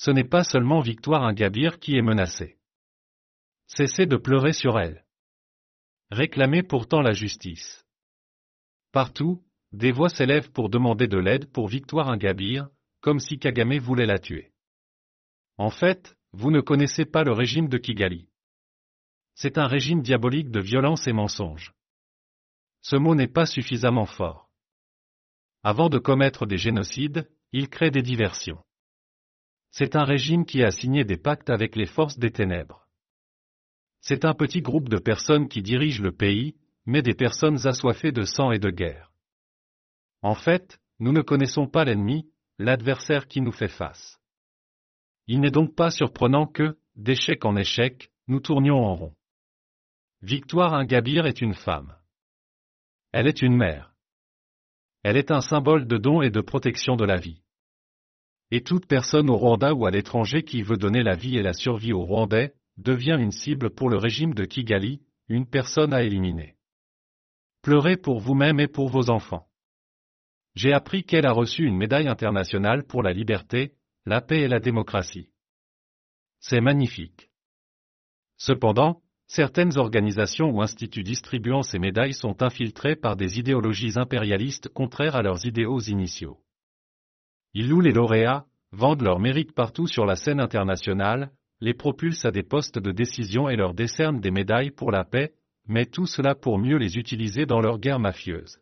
Ce n'est pas seulement Victoire Ingabire qui est menacée. Cessez de pleurer sur elle. Réclamez pourtant la justice. Partout, des voix s'élèvent pour demander de l'aide pour Victoire Ingabire, comme si Kagame voulait la tuer. En fait, vous ne connaissez pas le régime de Kigali. C'est un régime diabolique de violence et mensonge. Ce mot n'est pas suffisamment fort. Avant de commettre des génocides, il crée des diversions. C'est un régime qui a signé des pactes avec les forces des ténèbres. C'est un petit groupe de personnes qui dirigent le pays, mais des personnes assoiffées de sang et de guerre. En fait, nous ne connaissons pas l'ennemi, l'adversaire qui nous fait face. Il n'est donc pas surprenant que, d'échec en échec, nous tournions en rond. Victoire Ingabire est une femme. Elle est une mère. Elle est un symbole de don et de protection de la vie. Et toute personne au Rwanda ou à l'étranger qui veut donner la vie et la survie aux Rwandais, devient une cible pour le régime de Kigali, une personne à éliminer. Pleurez pour vous-même et pour vos enfants. J'ai appris qu'elle a reçu une médaille internationale pour la liberté, la paix et la démocratie. C'est magnifique. Cependant, certaines organisations ou instituts distribuant ces médailles sont infiltrés par des idéologies impérialistes contraires à leurs idéaux initiaux. Ils louent les lauréats, vendent leurs mérites partout sur la scène internationale, les propulsent à des postes de décision et leur décernent des médailles pour la paix, mais tout cela pour mieux les utiliser dans leur guerre mafieuse.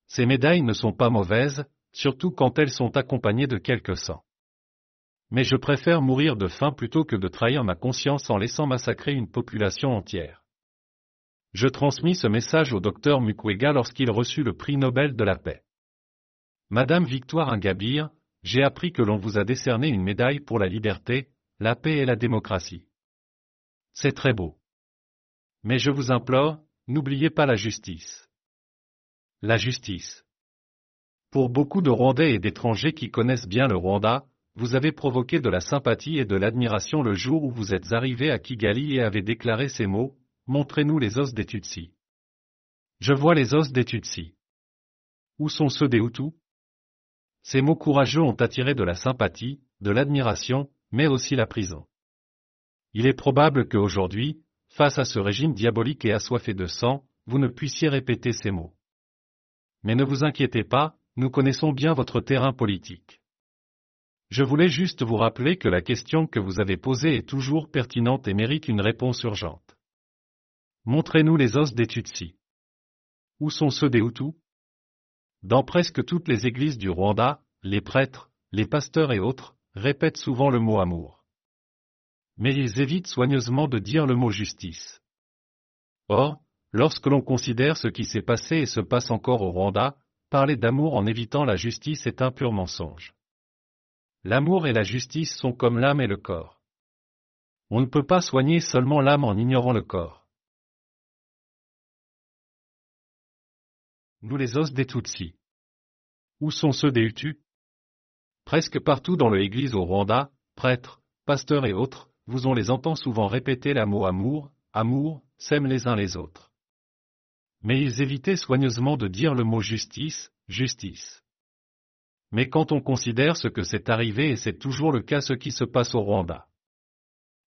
Ces médailles ne sont pas mauvaises, surtout quand elles sont accompagnées de quelque sang. Mais je préfère mourir de faim plutôt que de trahir ma conscience en laissant massacrer une population entière. Je transmis ce message au docteur Mukwege lorsqu'il reçut le prix Nobel de la paix. Madame Victoire Ingabire, j'ai appris que l'on vous a décerné une médaille pour la liberté, la paix et la démocratie. C'est très beau. Mais je vous implore, n'oubliez pas la justice. La justice. Pour beaucoup de Rwandais et d'étrangers qui connaissent bien le Rwanda, vous avez provoqué de la sympathie et de l'admiration le jour où vous êtes arrivé à Kigali et avez déclaré ces mots, « Montrez-nous les os des Tutsis ». Je vois les os des Tutsis. Où sont ceux des Hutus? Ces mots courageux ont attiré de la sympathie, de l'admiration, mais aussi la prison. Il est probable qu'aujourd'hui, face à ce régime diabolique et assoiffé de sang, vous ne puissiez répéter ces mots. Mais ne vous inquiétez pas, nous connaissons bien votre terrain politique. Je voulais juste vous rappeler que la question que vous avez posée est toujours pertinente et mérite une réponse urgente. Montrez-nous les os des Tutsis. Où sont ceux des Hutus? Dans presque toutes les églises du Rwanda, les prêtres, les pasteurs et autres, répètent souvent le mot amour. Mais ils évitent soigneusement de dire le mot justice. Or, lorsque l'on considère ce qui s'est passé et se passe encore au Rwanda, parler d'amour en évitant la justice est un pur mensonge. L'amour et la justice sont comme l'âme et le corps. On ne peut pas soigner seulement l'âme en ignorant le corps. Nous les os des Tutsis. Où sont ceux des Hutus? Presque partout dans l'église au Rwanda, prêtres, pasteurs et autres, vous on les entend souvent répéter le mot amour, amour, s'aiment les uns les autres. Mais ils évitaient soigneusement de dire le mot justice, justice. Mais quand on considère ce que c'est arrivé et c'est toujours le cas ce qui se passe au Rwanda.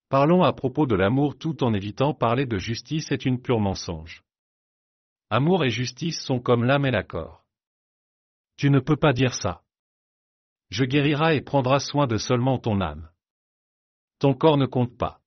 Parlons à propos de l'amour tout en évitant parler de justice est une pure mensonge. Amour et justice sont comme l'âme et le corps. Tu ne peux pas dire ça. Je guérirai et prendra soin de seulement ton âme. Ton corps ne compte pas.